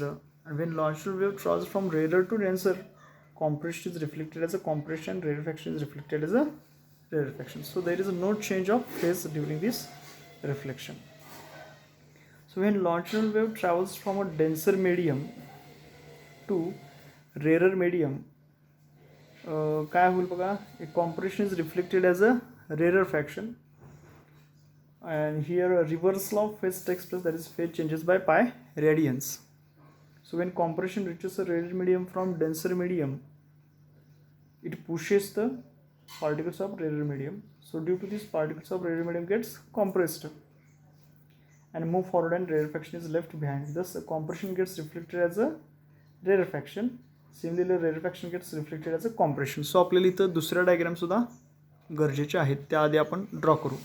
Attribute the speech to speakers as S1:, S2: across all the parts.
S1: and when longitudinal wave travels from rarer to denser, compression is reflected as a compression, rarefaction is reflected as a rarefaction. So there is no change of phase during this reflection. So when longitudinal wave travels from a denser medium to rarer medium, काय होईल बघा, compression is reflected as a rarefaction, and here a reversal of phase takes place, that is phase changes by pi radians. So when compression reaches a rarer medium from denser medium, it pushes the particles of rarer medium. So due to this, particles of rarer medium gets compressed and move forward, and rarefaction is left behind. Thus compression gets reflected as a rarefaction. Similarly rarefaction gets reflected as a compression. So आपल्याला इथं दुसऱ्या diagram सुद्धा गरजेचे आहेत, त्याआधी आपण draw करू.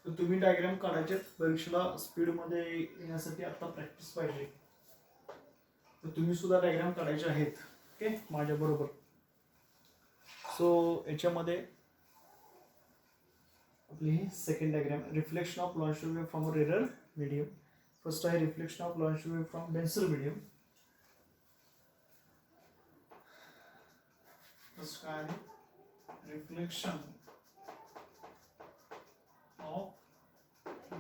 S1: तर तुम्ही डायग्राम काढायचे, परीक्षेला स्पीडमध्ये येण्यासाठी आता प्रॅक्टिस पाहिजे. तर तुम्ही सुद्धा डायग्राम काढायचे आहेत, ओके, माझ्या बरोबर. सो याच्यामध्ये आपली second diagram, reflection of longitudinal wave from a rarer medium. First आहे reflection of longitudinal wave from denser medium. First काय आहे, reflection of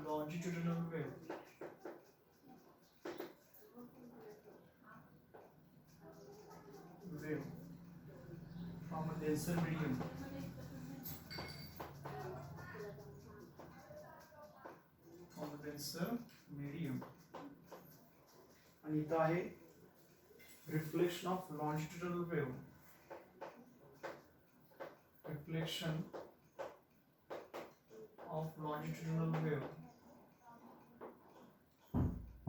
S1: longitudinal wave from a denser medium आणि इथं आहे reflection of longitudinal wave, reflection of longitudinal wave,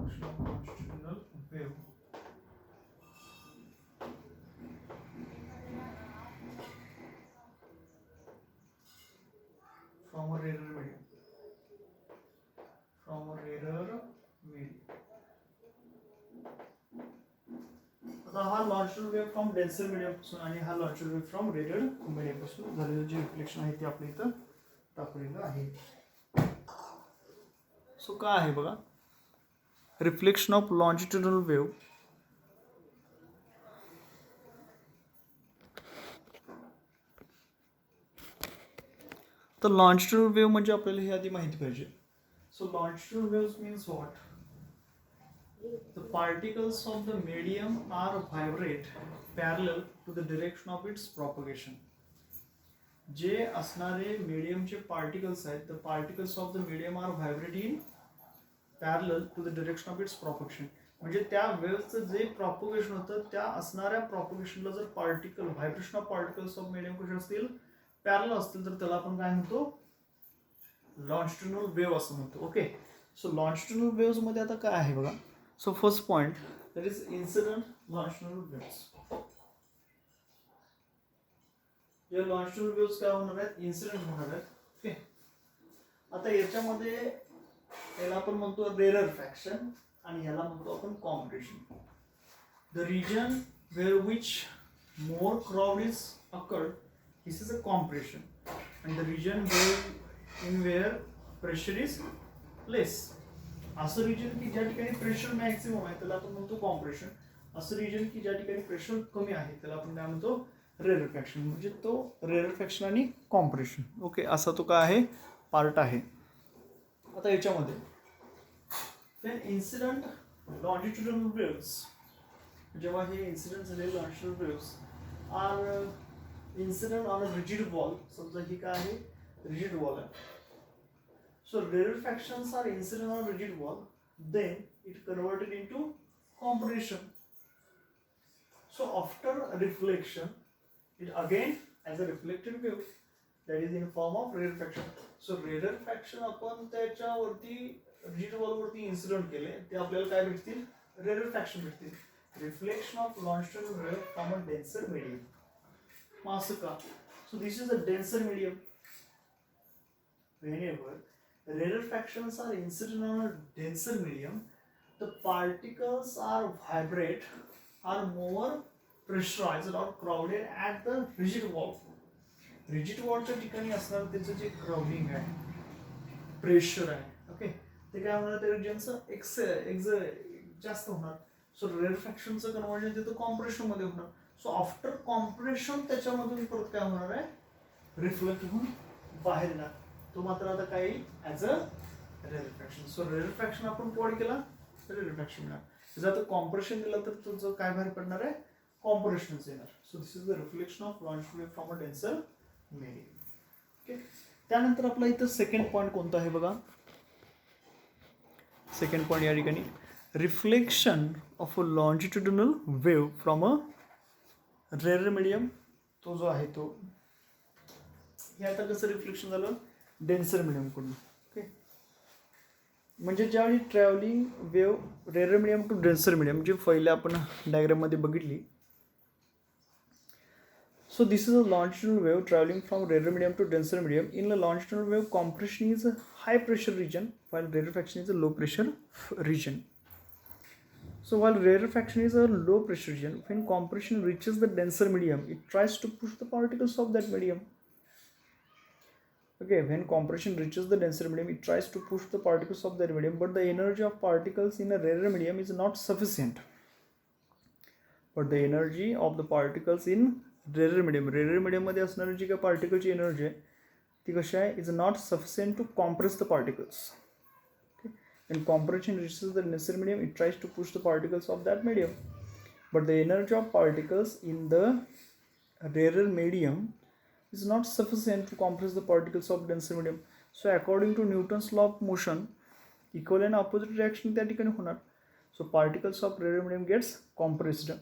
S1: longitudinal wave आता हा launcher wave from denser मीडियमपासून आणि हा लॉन्चर वेव्ह फ्रॉम रेरेड मीडियमपासून झालेलं जे रिफ्लेक्शन आहे ते आपल्या इथं दाखवलेलं आहे. सो काय आहे बघा, रिफ्लेक्शन ऑफ लॉन्जिट्युडनल वेव्ह. तर लॉन्जिट्युडनल वेव्ह म्हणजे आपल्याला हे आधी माहिती पाहिजे. So longitudinal waves means what? The particles of the medium are vibrate parallel to the direction of its propagation. जे असणारे मीडियमचे पार्टिकल्स आहेत, the particles of the medium are vibrating parallel to the direction of its propagation. म्हणजे त्या वेव्हचं जे propagation होतं त्या असणाऱ्या प्रॉपगेशनला जर particle vibration of particles of medium कसे असतील, पॅरलल असतील, तर त्याला आपण काय म्हणतो? लॉन्जिट्युडनल वेव्ह असं म्हणतो. ओके, सो लॉन्जिट्युडनल वेव्हज मध्ये आता काय आहे बघा. So first point, that is incident longitudinal waves. या longitudinal waves काय होणार आहेत? Incident होणार आहेत. ओके, आता याच्यामध्ये याला आपण म्हणतो रेररफॅक्शन आणि याला म्हणतो आपण compression. The region where which more crowd is occurred, this is a compression, and the region where pressure is less. असं रिजन की ज्या ठिकाणी प्रेशर मॅक्सिमम आहे त्याला आपण म्हणतो कॉम्प्रेशन. असं रिजन की ज्या ठिकाणी प्रेशर कमी आहे त्याला आपण काय म्हणतो? रेररफॅक्शन. म्हणजे तो रेररफॅक्शन आणि कॉम्प्रेशन. ओके, असा तो काय आहे? पार्ट आहे. आता याच्यामध्ये इन्सिडेंट लॉन्जिट्युडनल वेव्हज, जेव्हा हे इन्सिडेंट झालेले longitudinal waves are incident on a rigid wall. समजा ही काय आहे? रिजिड वॉल आहे. So rarefactions are incident on a rigid wall, then it converted into compression. So after reflection, it again as a reflected wave, that is in form of rarefaction. So rarefaction आपण त्याच्यावरती rigid wall वरती incident केले, ते आपल्याला काय भेटतील? Rarefaction भेटतील. Reflection of longitudinal wave from a denser medium. मग असं का? So this is a denser medium. Whenever rarefactions are incident on a denser medium, the particles are vibrate, are more pressurized or crowded at the rigid wall. Rigid wall च्या ठिकाणी असणार त्याचं जे crowding आहे, pressure आहे, okay, ते काय होणार? त्या रिजनचं जास्त होणार. सो रेरफॅक्शनचं कन्वर्जन तिथं कॉम्प्रेशन मध्ये होणार. सो आफ्टर कॉम्प्रेशन त्याच्यामधून परत काय होणार आहे? रिफ्लेक्ट होऊन बाहेर येणार. तो मात्र आता काय येईल? As a रेरफॅक्शन. सो रेरफॅक्शन आपण कोड केला तर रेरफॅक्शन मिळणार. जर आता कॉम्प्रेशन दिलं तर तुझं काय बाहेर पडणार आहे? कॉम्प्रेशनच येणार. So this is the reflection of longitudinal wave from a denser medium. Okay, त्यानंतर आपला इथं सेकंड पॉईंट कोणता आहे बघा. सेकंड पॉईंट या ठिकाणी reflection of a longitudinal wave from a rarer medium. तो जो आहे तो हे आता कसं रिफ्लेक्शन झालं? डेन्सर मीडियमकडून. ओके, म्हणजे ज्यावेळी travelling wave rarer medium to denser medium जी पहिल्या आपण डायग्राममध्ये बघितली. So this is a longitudinal wave travelling from rarer medium to denser medium. In a longitudinal wave compression is a high pressure region while rarefaction is a low pressure region. So while rarefaction is a low pressure region, when compression reaches the denser medium, it tries to push the particles of that medium. Okay, when compression reaches the denser medium, it tries to push the particles of that medium, but the energy of particles in a rarer medium is not sufficient. But the energy of the particles in rarer medium मध्ये असणारी जी काही पार्टिकलची energy आहे ती कशी आहे? Is not sufficient to compress the particles. When compression reaches the denser medium, it tries to push the particles of that medium. But the energy of particles in the rarer medium is not sufficient to compress the particles of denser medium. So according to Newton's law of motion, equal and opposite reaction त्या ठिकाणी होणार. So particles of rarer medium gets compressed.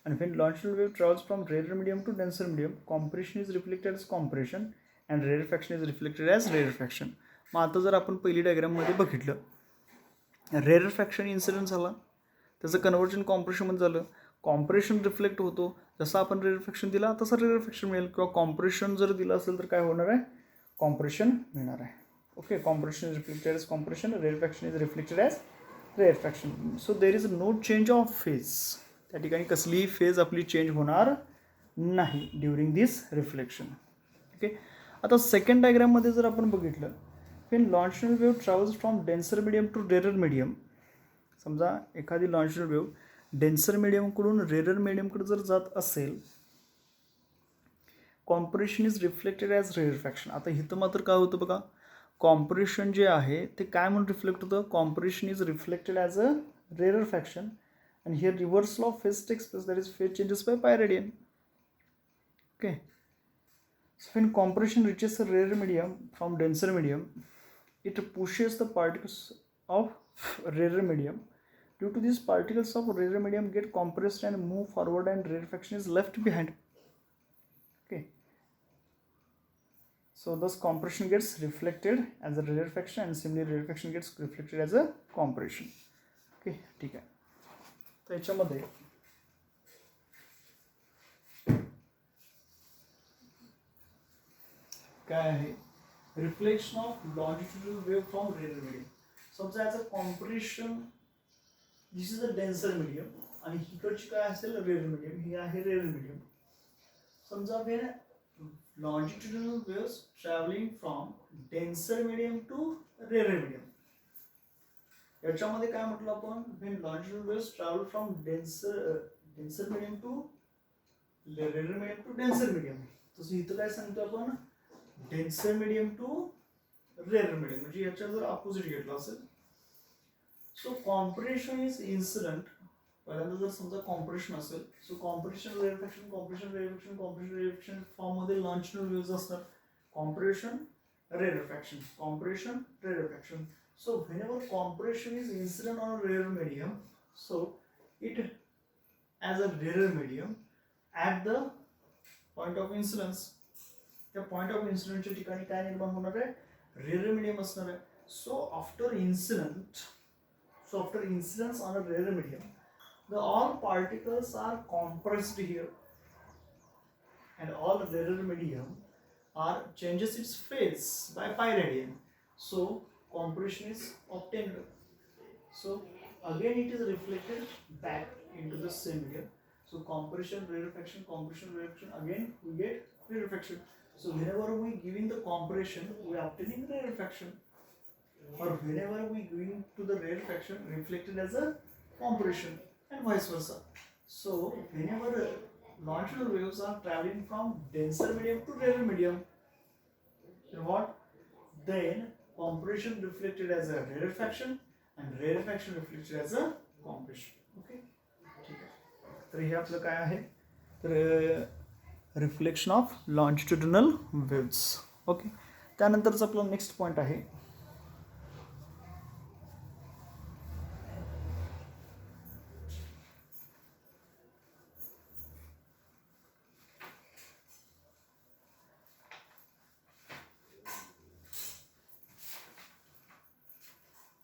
S1: And when longitudinal wave travels from rarer medium to denser medium, compression is reflected as compression and rarefaction is reflected as rarefaction. मग आता जर आपण पहिली डायग्राममध्ये बघितलं, रेरफॅक्शन इन्सिडेंट झाला, त्याचं कन्वर्जन कॉम्प्रेशनमध्ये झालं, कॉम्प्रेशन रिफ्लेक्ट होतो. जसं आपण रेरफॅक्शन दिला तसं रेरफॅक्शन मिळेल, किंवा कॉम्प्रेशन जर दिलं असेल तर काय होणार आहे? कॉम्प्रेशन मिळणार आहे. Okay, compression is reflected as compression, rarefaction is reflected as rarefaction. So there is no change of phase. त्या ठिकाणी कसलीही फेज आपली चेंज होणार नाही ड्युरिंग दिस रिफ्लेक्शन. ओके. आता सेकंड डायग्राममध्ये जर आपण बघितलं, when longitudinal wave travels from denser medium to rarer medium. समजा एखादी लॉन्जिट्युडनल वेव्ह डेन्सर मिडियमकडून रेरर मिडियमकडे जर जात असेल, compression is reflected as rarefaction. आता इथं मात्र काय होतं बघा, कॉम्प्रेशन जे आहे ते काय म्हणून रिफ्लेक्ट होतं, compression is reflected as a rarefaction and here reversal of phase takes place, that is phase changes by pi radian. Okay, so when compression reaches a rarer medium from denser medium, it pushes the particles of rarer medium. Due to these, particles of rarer medium get compressed and move forward and rarefaction is left behind. Okay, so thus compression gets reflected as a rarefaction and similarly rarefaction gets reflected as a compression. Okay, ठीक आहे. त्याच्यामध्ये काय आहे, reflection of longitudinal wave from rarer medium. समजा याचं compression, this is a denser medium आणि इकडची काय असेल रेरर मिडियम, ही आहे रेरर मिडियम. समजा when longitudinal waves travelling from denser medium to rarer medium, याच्यामध्ये काय म्हटलं आपण, when longitudinal waves travel from denser medium to rarer medium to denser medium. तसं इथं काय सांगतो आपण, denser medium to rarer medium, म्हणजे याच्या जर अपोजिट घेतलं असेल. So compression is incident. पहिल्यांदा जर समजा कॉम्प्रेशन असेल, so compression rarefaction, compression rarefaction, compression rarefaction form मध्ये लॉन्जिट्युडनल वेव्हज असतात. Compression rarefaction, compression rarefaction. So whenever compression is incident on a rarer medium, so it as a rarer medium at the point of incidence, त्या point of incidence च्या ठिकाणी काय निर्माण होणार आहे, rarer medium असणार आहे. So after incidence on a rarer medium, the all particles are compressed here and all rarer medium are changes its phase by pi radian. So compression is obtained. So again it is reflected back into the same medium. So compression, rarefaction, again we get rarefaction. So whenever we giving the compression, we are obtaining rarefaction, or whenever we going to the rarefaction, reflected as a compression, and vice versa. So whenever longitudinal waves are traveling from denser medium to rarer medium, then what? Then compression reflected as a rarefaction and rarefaction reflected as a compression. Okay, ठीक आहे. तर हे आपलं काय आहे, तर reflection of longitudinal waves. Okay, त्यानंतरच आपला नेक्स्ट पॉईंट आहे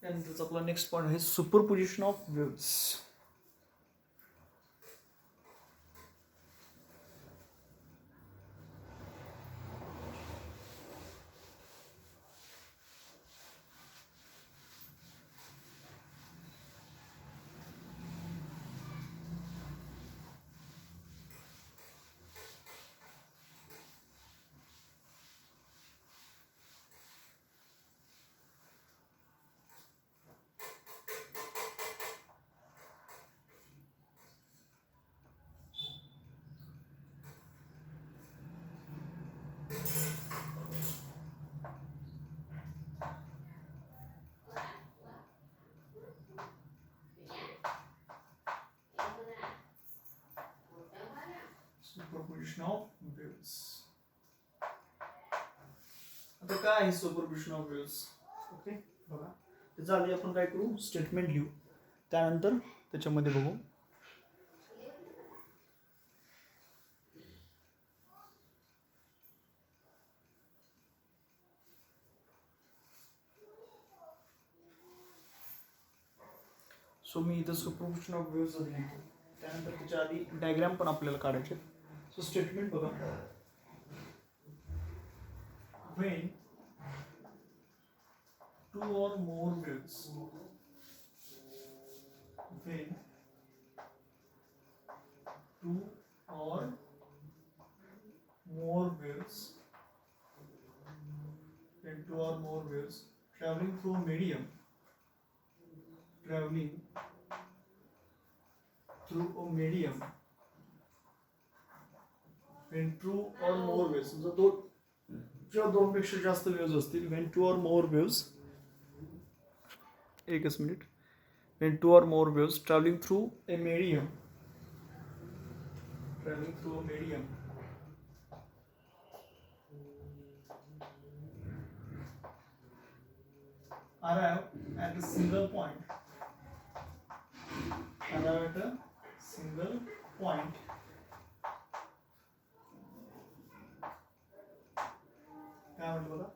S1: त्यानंतरचा आपला नेक्स्ट पॉईंट आहे superposition of waves. Superposition of waves. आता काय आहे सुपरपोजिशन ऑफ वेव्हज? ओके, बघा त्याच्या आधी आपण काय करू, स्टेटमेंट लिहू, त्यानंतर त्याच्यामध्ये बघू. सो मी इथं सुपरपोजिशन ऑफ वेव्हज लिहितो, त्यानंतर त्याच्या आधी डायग्राम पण आपल्याला काढायचे. सो स्टेटमेंट बघा, when two or more waves, when two or more waves traveling through a medium when two or more waves समजा जेव्हा दोनपेक्षा जास्त वेव्स असतील when two or more waves एकच minute when two or more waves traveling through a medium arrive at a single point काय म्हणतो बघा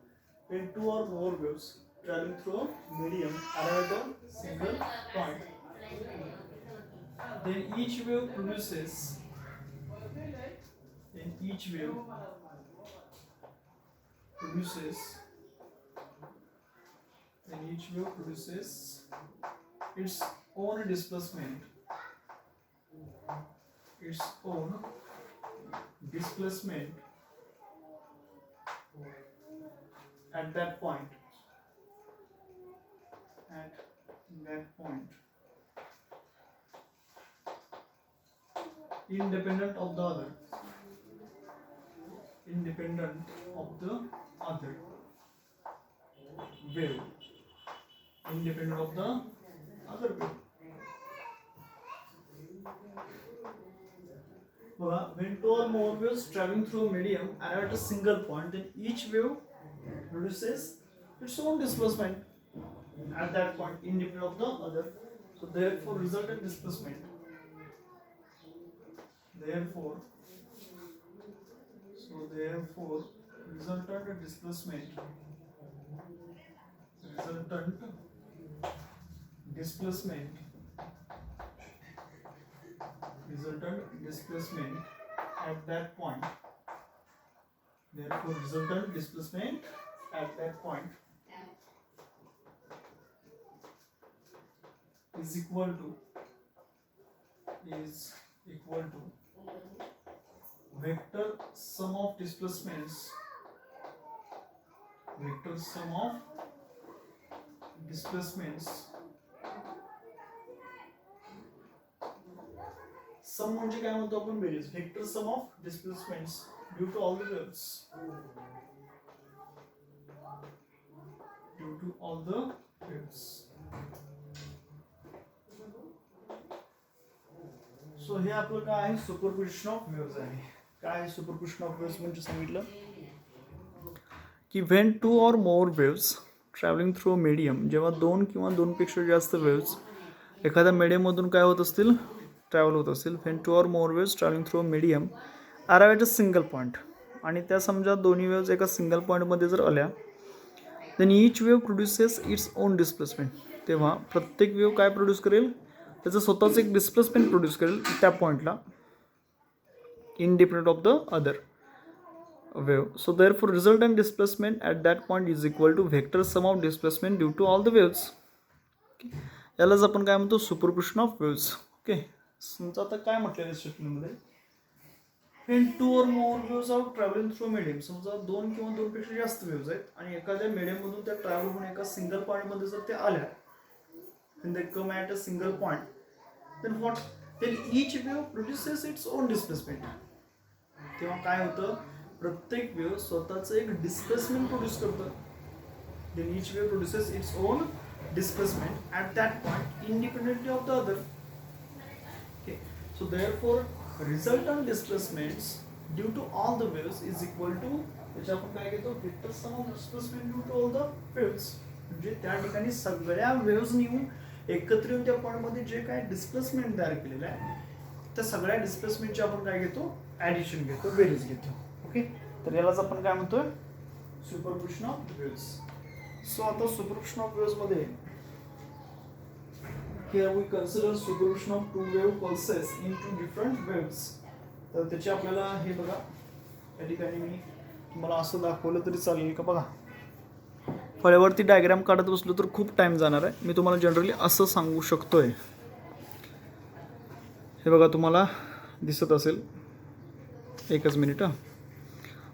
S1: when two or more waves traveling through a medium arrive at a single point then each wave produces its own displacement at that point independent of the other wave when two or more waves traveling through a medium arrive at a single point then each wave produces its own displacement at that point independent of the other so therefore resultant displacement resultant displacement at that point is equal to vector sum of displacements सम म्हणजे काय म्हणतो आपण बेरीज vector sum of displacements due to all the waves so हे आपलं काय आहे superposition of waves आहे काय सुपरपोजिशन ऑफ वेव्स म्हणजे सांगितलं की when to or more waves travelling through a medium जेव्हा दोन किंवा दोनपेक्षा जास्त वेव्स एखाद्या मीडियममधून काय होत असतील ट्रॅव्हल होत असतील when to or more waves travelling through a medium arrive at a single point आणि त्या समजा दोन्ही वेव्स एका सिंगल पॉईंटमध्ये जर आल्या then each wave produces its own displacement तेव्हा प्रत्येक वेव्ह काय प्रोड्यूस करेल त्याचं स्वतःच एक डिस्प्लेसमेंट प्रोड्यूस करेल त्या पॉईंटला independent of the other wave. So therefore resultant displacement at that point is equal to vector sum of displacement due to all the waves. Okay. यालाच आपण काय म्हणतो सुपरपोजिशन ऑफ वेव्स. ओके समजा आता काय म्हटलेलं आहे स्टेटमेंटमध्ये when two or more waves are traveling through medium समजा दोन किंवा दोनपेक्षा जास्त वेव्स आहेत आणि एखाद्या मीडियममधून त्या ट्रॅव्हल होऊन एका सिंगल पॉईंटमध्ये जर ते आल्या and they come at a single point then each wave produces its own displacement. तेव्हा काय होतं प्रत्येक वेव्ह स्वतःचं एक डिस्प्लेसमेंट प्रोड्यूस करतं then each wave produces its own displacement at that point independently of the other. Okay, so therefore resultant displacements due to all the waves is equal to which आपण काय घेतो vector sum of displacement due to all the waves. म्हणजे त्या ठिकाणी सगळ्या waves निघून एकत्र येऊन त्या पॉईंटमध्ये जे काय डिस्प्लेसमेंट तयार केलेलं आहे त्या सगळ्या डिस्प्लेसमेंटचे आपण काय घेतो ॲडिशन घेतो बेरीज घेतो. ओके तर यालाच आपण काय म्हणतोय सुपरपोजिशन ऑफ वेव्स. सो आता सुपरपोजिशन ऑफ वेव्स मध्ये here we consider superposition of two wave pulses into different waves. तर त्याची आपल्याला हे बघा या ठिकाणी मी तुम्हाला असं दाखवलं तरी चालेल का बघा फळ्यावरती डायग्राम काढत बसलो तर खूप टाइम जाणार आहे. मी तुम्हाला जनरली असं सांगू शकतोय हे बघा तुम्हाला दिसत असेल. एकच मिनिट हां.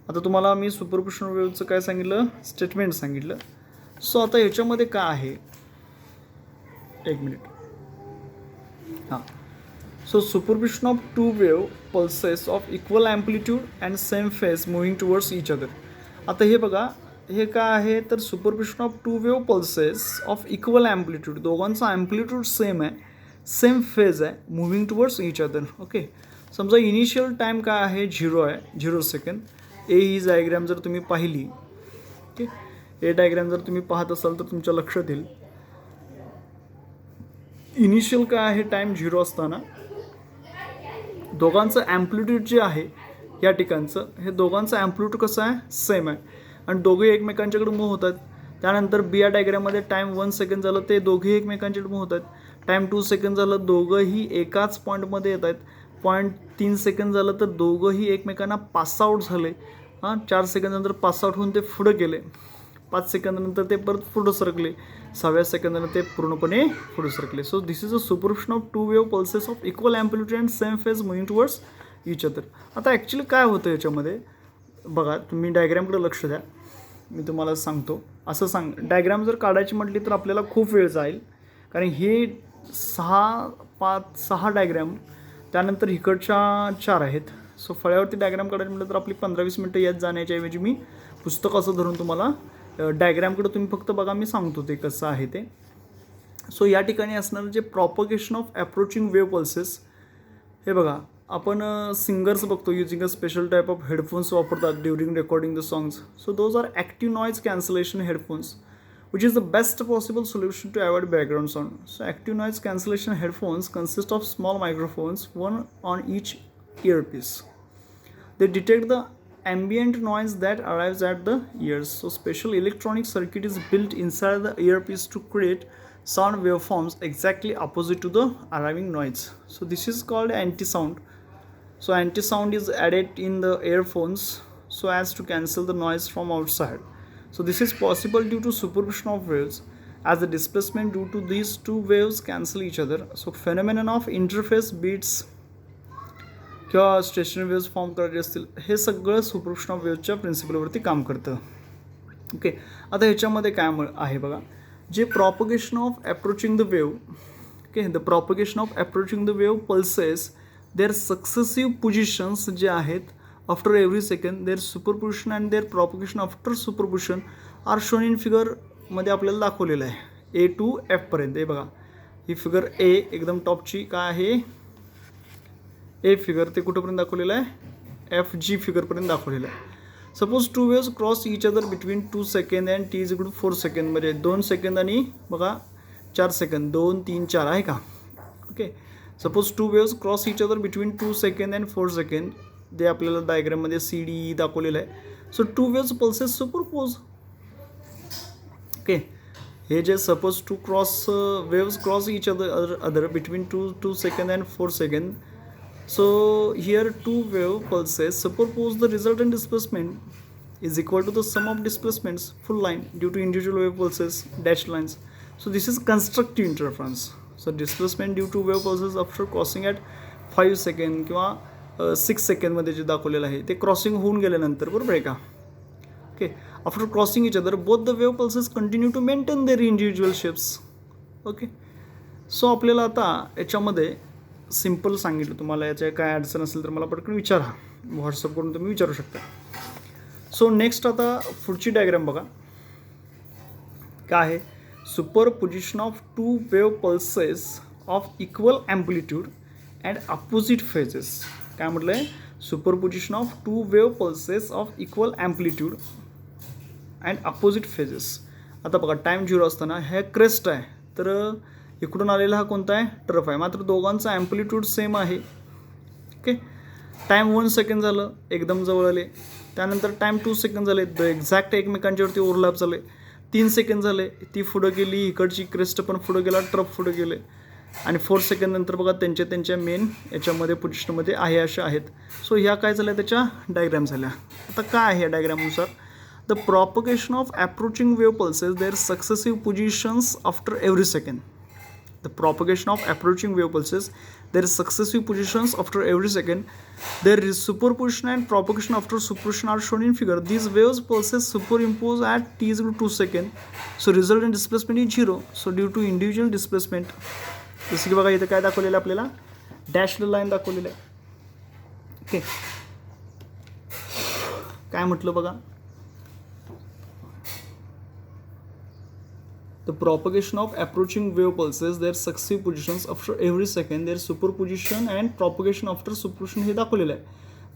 S1: आता तुम्हाला मी सुपरपोजिशन ऑफ वेव्हचं काय सांगितलं, स्टेटमेंट सांगितलं. सो आता ह्याच्यामध्ये काय आहे, एक मिनिट हां. So superposition of two wave pulses of equal amplitude and same phase moving towards each other. आता हे बघा, हे काय आहे तर superposition of two wave pulses of equal amplitude, दोघांचा ॲम्प्लिट्यूड सेम आहे, सेम फेज आहे, moving towards each other. Okay. समजा इनिशियल टाईम काय आहे, 0 आहे, 0 सेकंड. ए ही डायग्रॅम जर तुम्ही पाहिली, ओके, ए डायग्रॅम जर तुम्ही पाहत असाल तर तुमच्या लक्षात येईल इनिशियल काय आहे टाईम 0 असताना दोघांचं ॲम्प्लिट्यूड जे आहे या ठिकाणचं, हे दोघांचं ॲम्प्लिट्यूड कसं आहे, सेम आहे आणि दोघे एकमेकांच्याकडे मूव्ह होत आहेत. त्यानंतर बी या डायग्रॅममध्ये टाईम 1 सेकंड झालं, ते दोघेही एकमेकांच्याकडे मूव्ह होत आहेत. टाईम 2 सेकंड झालं, दोघंही एकाच पॉईंटमध्ये येत आहेत. पॉईंट 3 सेकंड झालं तर दोघंही एकमेकांना पास आऊट झाले. 4 सेकंदानंतर पास आऊट होऊन ते पुढे गेले. 5 सेकंदानंतर ते परत पुढं सरकले. 6व्या सेकंदानं ते पूर्णपणे पुढे सरकले. So this is a superposition of two wave pulses of equal amplitude and same phase moving towards each other. आता ॲक्च्युली काय होतं याच्यामध्ये बघा, तुम्ही डायग्रॅमकडे लक्ष द्या, मी तुम्हाला सांगतो. असं डायग्रॅम जर काढायची म्हटली तर आपल्याला खूप वेळ जाईल, कारण हे 6 डायग्रॅम, त्यानंतर इकडच्या 4 आहेत. सो फळ्यावरती डायग्राम काढायचं म्हटलं तर आपली 15-20 मिनटं यात जाण्याच्या ऐवजी मी पुस्तक असं धरून तुम्हाला डायग्रामकडे तुम्ही फक्त बघा, मी सांगतो ते कसं आहे ते. सो या ठिकाणी असणारं जे propagation of approaching wave pulses, हे बघा, आपण सिंगर्स बघतो using a special type of headphones वापरतात during recording the songs. So those are active noise cancellation headphones which is the best possible solution to avoid background sound. So active noise cancellation headphones consist of small microphones, one on each earpiece. They detect the ambient noise that arrives at the ears. So special electronic circuit is built inside the earpiece to create sound waveforms exactly opposite to the arriving noise. So this is called anti-sound. So anti-sound is added in the earphones so as to cancel the noise from outside. So this is possible due to superposition of waves, as the displacement due to these two waves cancel each other. So phenomenon of interface beats किंवा stationery waves form करायचे असतील, हे सगळं superposition of वेव्सच्या प्रिन्सिपलवरती काम करतं. Okay. आता ह्याच्यामध्ये काय आहे बघा, जे propagation of approaching the wave, okay, the propagation of approaching the wave pulses their successive positions जे आहेत after every second, their superposition and their propagation after superposition are shown in फिगरमध्ये आपल्याला दाखवलेलं आहे A to F पर्यंत. हे बघा, ही figure A एकदम टॉपची काय आहे, ए फिगर, ते कुठंपर्यंत दाखवलेलं आहे, FG फिगरपर्यंत दाखवलेलं आहे. Suppose two waves cross each other between 2 second and T is equal to 4 second, म्हणजे 2 सेकंद आणि बघा 4 सेकंद, 2, 3, 4 आहे का. Okay. Suppose two waves cross each other between 2 second and 4 second, ते आपल्याला डायग्राममध्ये CD दाखवलेलं आहे. So two waves pulses superpose. Okay. हे जे suppose two waves cross each other between 2 second and 4 second. So here two wave pulses superpose, the resultant displacement is equal to the sum of displacements full line due to individual wave pulses dashed lines. So this is constructive interference. So displacement due to wave pulses after crossing at 5 second किंवा 6 सेकंडमध्ये जे दाखवलेलं आहे ते crossing होऊन गेल्यानंतर, बरोबर आहे का. Okay. After crossing each other both the wave pulses continue to maintain their individual shapes. Okay. So आपल्याला आता याच्यामध्ये सिम्पल सांगितलं, तुम्हाला याच्या काय अडचण असेल तर मला पटकन विचारा, व्हॉट्सअप करून तुम्ही विचारू शकता. सो नेक्स्ट आता पुढची डायग्राम बघा, काय आहे, superposition of two wave pulses of equal amplitude and opposite phases. काय म्हटलं आहे, superposition of two wave pulses of equal amplitude and opposite phases. आता बघा, टाईम 0 असताना हे क्रेस्ट आहे, तर इकडून आलेला हा कोणता आहे, ट्रफ आहे, मात्र दोघांचा ॲम्प्लिट्यूड सेम आहे. ओके. टाईम 1 सेकंड झालं, एकदम जवळ आले. त्यानंतर टाईम 2 सेकंड झाले, एक्झॅक्ट एकमेकांच्यावरती ओव्हरलॅप झाले. 3 सेकंड झाले, ती पुढं गेली, इकडची क्रेस्ट पण पुढं गेला, ट्रफ पुढं गेले. आणि 4 सेकंड नंतर बघा त्यांच्या मेन याच्यामध्ये पोझिशनमध्ये आहे अशा आहेत. सो ह्या काय झाल्या, त्याच्या डायग्राम झाल्या. आता काय आहे या डायग्रामनुसार, the propagation of approaching wave pulses their successive positions after every second. The propagation of approaching wave pulses there is successive positions after every second. There is superposition and propagation after superposition are shown in figure. These waves pulses superimpose at t is equal to 2 seconds. So resultant displacement is 0. So due to individual displacement, जसं की बघा इथे काय दाखवलेलं आहे आपल्याला, dashed line दाखवलेलं आहे. ओके, काय म्हटलं बघा, the propagation of approaching wave pulses, their successive positions after every second, their superposition and propagation after superposition हे दाखवलेलं आहे.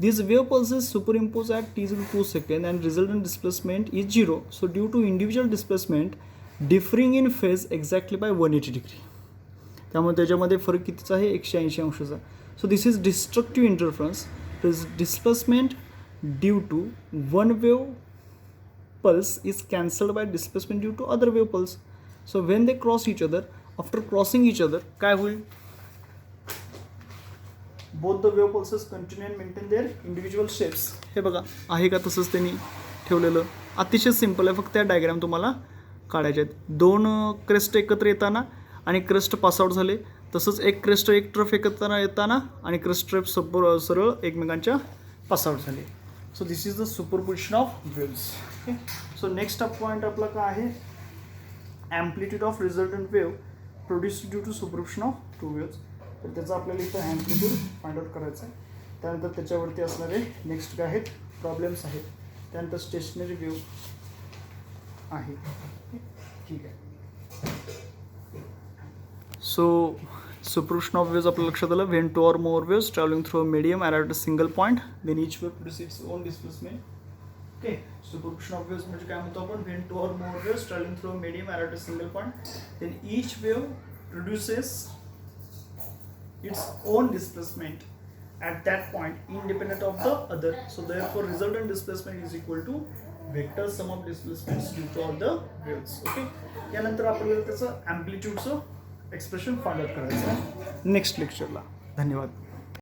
S1: These wave pulses superimpose at t is equal to 2 seconds and resultant displacement is 0. So due to individual displacement differing in phase exactly by 180 degree, त्यामुळे त्याच्यामध्ये फरक कितीचा आहे, 180 अंशाचा. So this is destructive interference. Displacement due to one wave pulse is cancelled by displacement due to other wave pulse. So when they cross each other, after crossing each other, काय होईल, both the wave pulses continue and maintain their individual shapes. हे बघा आहे का तसंच त्यांनी ठेवलेलं, अतिशय सिंपल आहे. फक्त त्या डायग्राम तुम्हाला काढायचे आहेत. दोन क्रेस्ट एकत्र येताना आणि क्रेस्ट पासआउट झाले, तसंच एक क्रेस्ट एक ट्रफ एकत्र येताना आणि क्रेस्ट ट्रफ सरळ एकमेकांच्या पासआउट झाले. So this is the superposition of waves. Okay, so next point आपला काय आहे, amplitude of resultant wave produced due to superposition of two waves. तर त्याचं आपल्याला इथं ॲम्प्लिट्यूड फाइंड आउट करायचं आहे. त्यानंतर त्याच्यावरती असणारे नेक्स्ट काय आहेत, प्रॉब्लेम्स आहेत. त्यानंतर स्टेशनरी वेव्ह आहे. ठीक आहे. सो superposition of waves आपल्या लक्षात आलं, when two or more waves traveling through a medium are at a single point, then each wave produces its own displacement. Okay, superposition of waves म्हणजे काय म्हणतो आपण, when two or more waves traveling through a medium are at a single point, then each wave produces its own displacement at that point independent of the other. So therefore resultant displacement is equal to vector sum of displacements due to all the waves. Okay, यानंतर आपल्याला त्याचं ॲम्प्लिट्यूडचं expression find out करायचं आहे next लेक्चरला. धन्यवाद.